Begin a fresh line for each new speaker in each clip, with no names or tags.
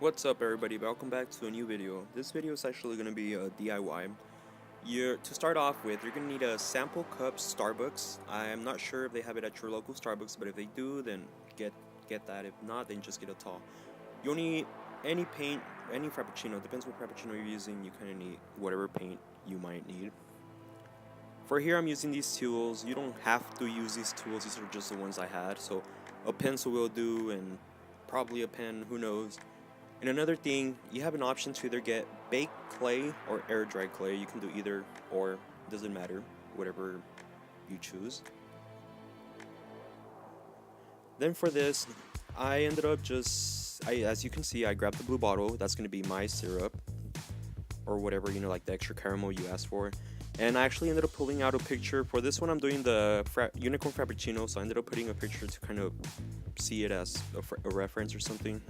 What's up everybody, welcome back to a new video. This video is actually going to be a DIY. To start off with, you're going to need a sample cup Starbucks. I'm not sure if they have it at your local Starbucks, but if they do, then get that. If not, then just get a tall. You'll need any paint, any Frappuccino. Depends what Frappuccino you're using, you kind of need whatever paint you might need. For here I'm using these tools. You don't have to use these tools, these are just the ones I had. So a pencil will do, and probably a pen, who knows. And another thing, you have an option to either get baked clay or air dried clay. You can do either or, doesn't matter, whatever you choose. Then for this, I ended up as you can see, I grabbed the blue bottle. That's going to be my syrup or whatever, like the extra caramel you asked for. And I actually ended up pulling out a picture. For this one, I'm doing the Unicorn Frappuccino, so I ended up putting a picture to kind of see it as a reference or something.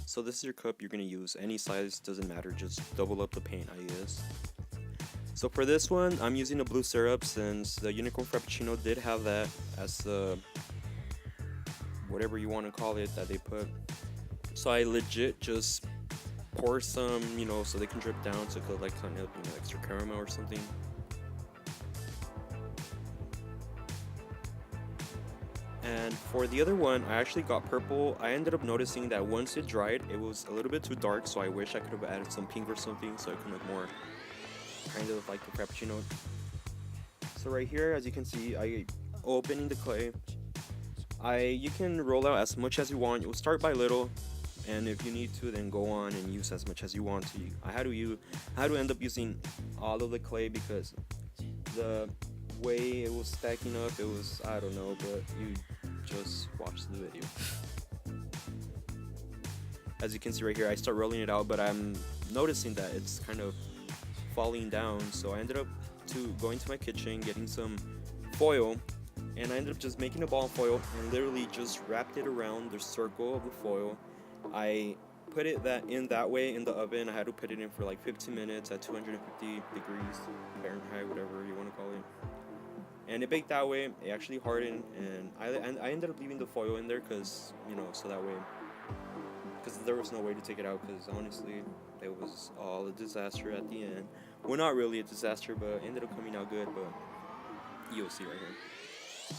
So this is your cup you're going to use. Any size, doesn't matter, just double up the paint, I guess. So for this one, I'm using a blue syrup since the Unicorn Frappuccino did have that as the whatever you want to call it that they put. So I legit just pour some, so they can drip down to collect kind of, extra caramel or something. And for the other one, I actually got purple. I ended up noticing that once it dried, it was a little bit too dark, so I wish I could have added some pink or something so it could look more kind of like the Frappuccino. So right here, as you can see, I opening the clay. You can roll out as much as you want. You'll start by little, and if you need to, then go on and use as much as you want to. I had to end up using all of the clay because the way it was stacking up, it was, I don't know, but you just watch the video. As you can see right here, I start rolling it out, but I'm noticing that it's kind of falling down, so I ended up going to my kitchen, getting some foil, and I ended up just making a ball of foil and literally just wrapped it around the circle of the foil. I put it that way in the oven. I had to put it in for like 15 minutes at 250 degrees Fahrenheit, whatever you want to call it. And it baked that way. It actually hardened, and I ended up leaving the foil in there because, so that way, because there was no way to take it out, because honestly, it was all a disaster at the end. Well, not really a disaster, but it ended up coming out good, but you'll see right here.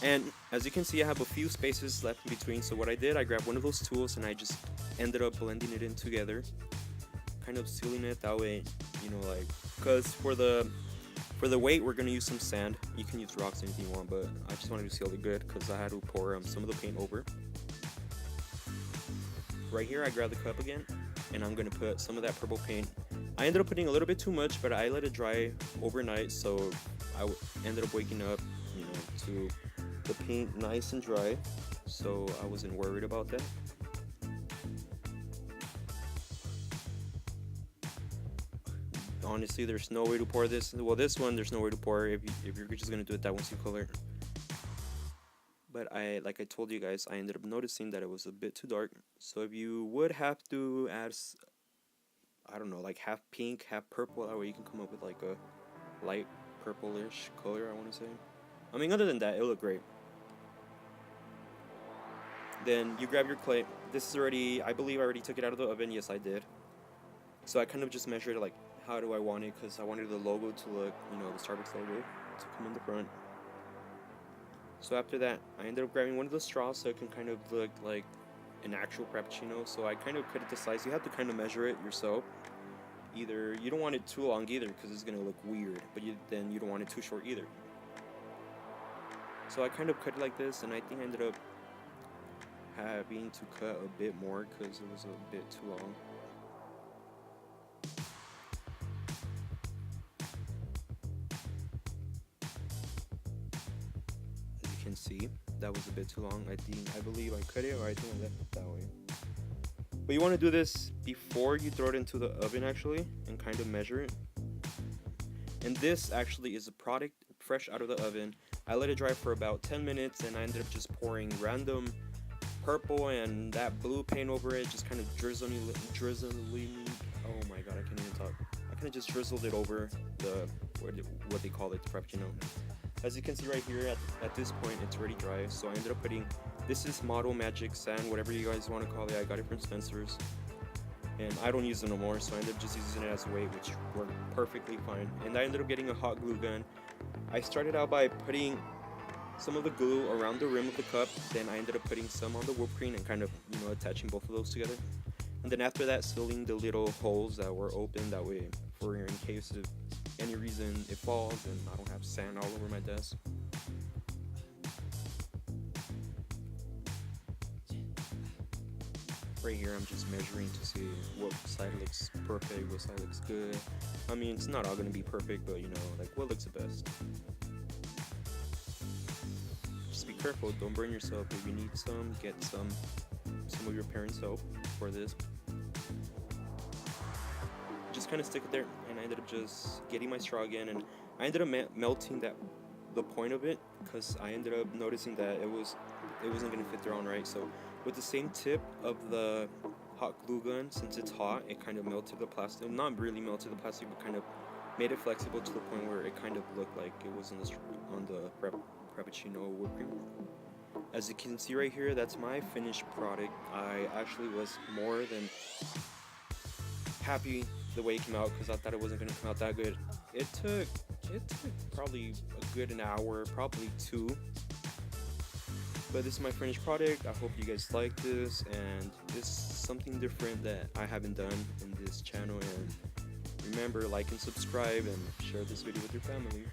And as you can see, I have a few spaces left in between, so what I did, I grabbed one of those tools and I just ended up blending it in together, kind of sealing it that way, because for the weight, we're going to use some sand. You can use rocks, anything you want, but I just wanted to seal it good because I had to pour some of the paint over. Right here, I grabbed the cup again, and I'm going to put some of that purple paint. I ended up putting a little bit too much, but I let it dry overnight, so I ended up waking up, to the paint nice and dry, so I wasn't worried about that. Honestly, there's no way to pour this. Well, this one, there's no way to pour if you're just gonna do it that once you color. But like I told you guys, I ended up noticing that it was a bit too dark. So if you would have to add, I don't know, like half pink, half purple, that way you can come up with like a light purplish color, I want to say. I mean, other than that, it'll look great. Then you grab your clay. This is already, I believe I already took it out of the oven. Yes, I did. So I kind of just measured like, how do I want it, because I wanted the logo to look, the Starbucks logo to come in the front. So after that, I ended up grabbing one of the straws so it can kind of look like an actual Frappuccino. So I kind of cut it to size. You have to kind of measure it yourself. Either you don't want it too long either because it's going to look weird, but then you don't want it too short either. So I kind of cut it like this, and I think I ended up having to cut a bit more because it was a bit too long. Can see that was a bit too long. I believe I cut it, or I think I left it that way. But you want to do this before you throw it into the oven actually, and kind of measure it. And this actually is a product fresh out of the oven. I let it dry for about 10 minutes, and I ended up just pouring random purple and that blue paint over it, just kind of drizzling. Oh my god, I can't even talk. I kind of just drizzled it over what they call it, the Frappuccino. As you can see right here, at this point, it's already dry, so I ended up putting, this is Model Magic Sand, whatever you guys want to call it. I got it from Spencer's. and I don't use them no more, so I ended up just using it as a weight, which worked perfectly fine. And I ended up getting a hot glue gun. I started out by putting some of the glue around the rim of the cup, then I ended up putting some on the whipped cream and kind of, attaching both of those together. And then after that, sealing the little holes that were open, that way for in case of any reason it falls and I don't have sand all over my desk. Right here, I'm just measuring to see what side looks perfect, what side looks good. I mean, it's not all gonna be perfect, but like what looks the best. Just be careful, don't burn yourself. If you need some, get some of your parents' help for this. Just kind of stick it there, and I ended up just getting my straw again, and I ended up melting the point of it, because I ended up noticing that it wasn't gonna fit there on right. So with the same tip of the hot glue gun, since it's hot, it kind of melted the plastic. Not really melted the plastic, but kind of made it flexible to the point where it kind of looked like it was on the Frappuccino whipped cream. As you can see right here, that's my finished product. I actually was more than happy the way it came out, because I thought it wasn't going to come out that good. It took probably a good an hour, probably 2. But this is my finished product. I hope you guys like this, and it's something different that I haven't done in this channel. And remember, like and subscribe and share this video with your family.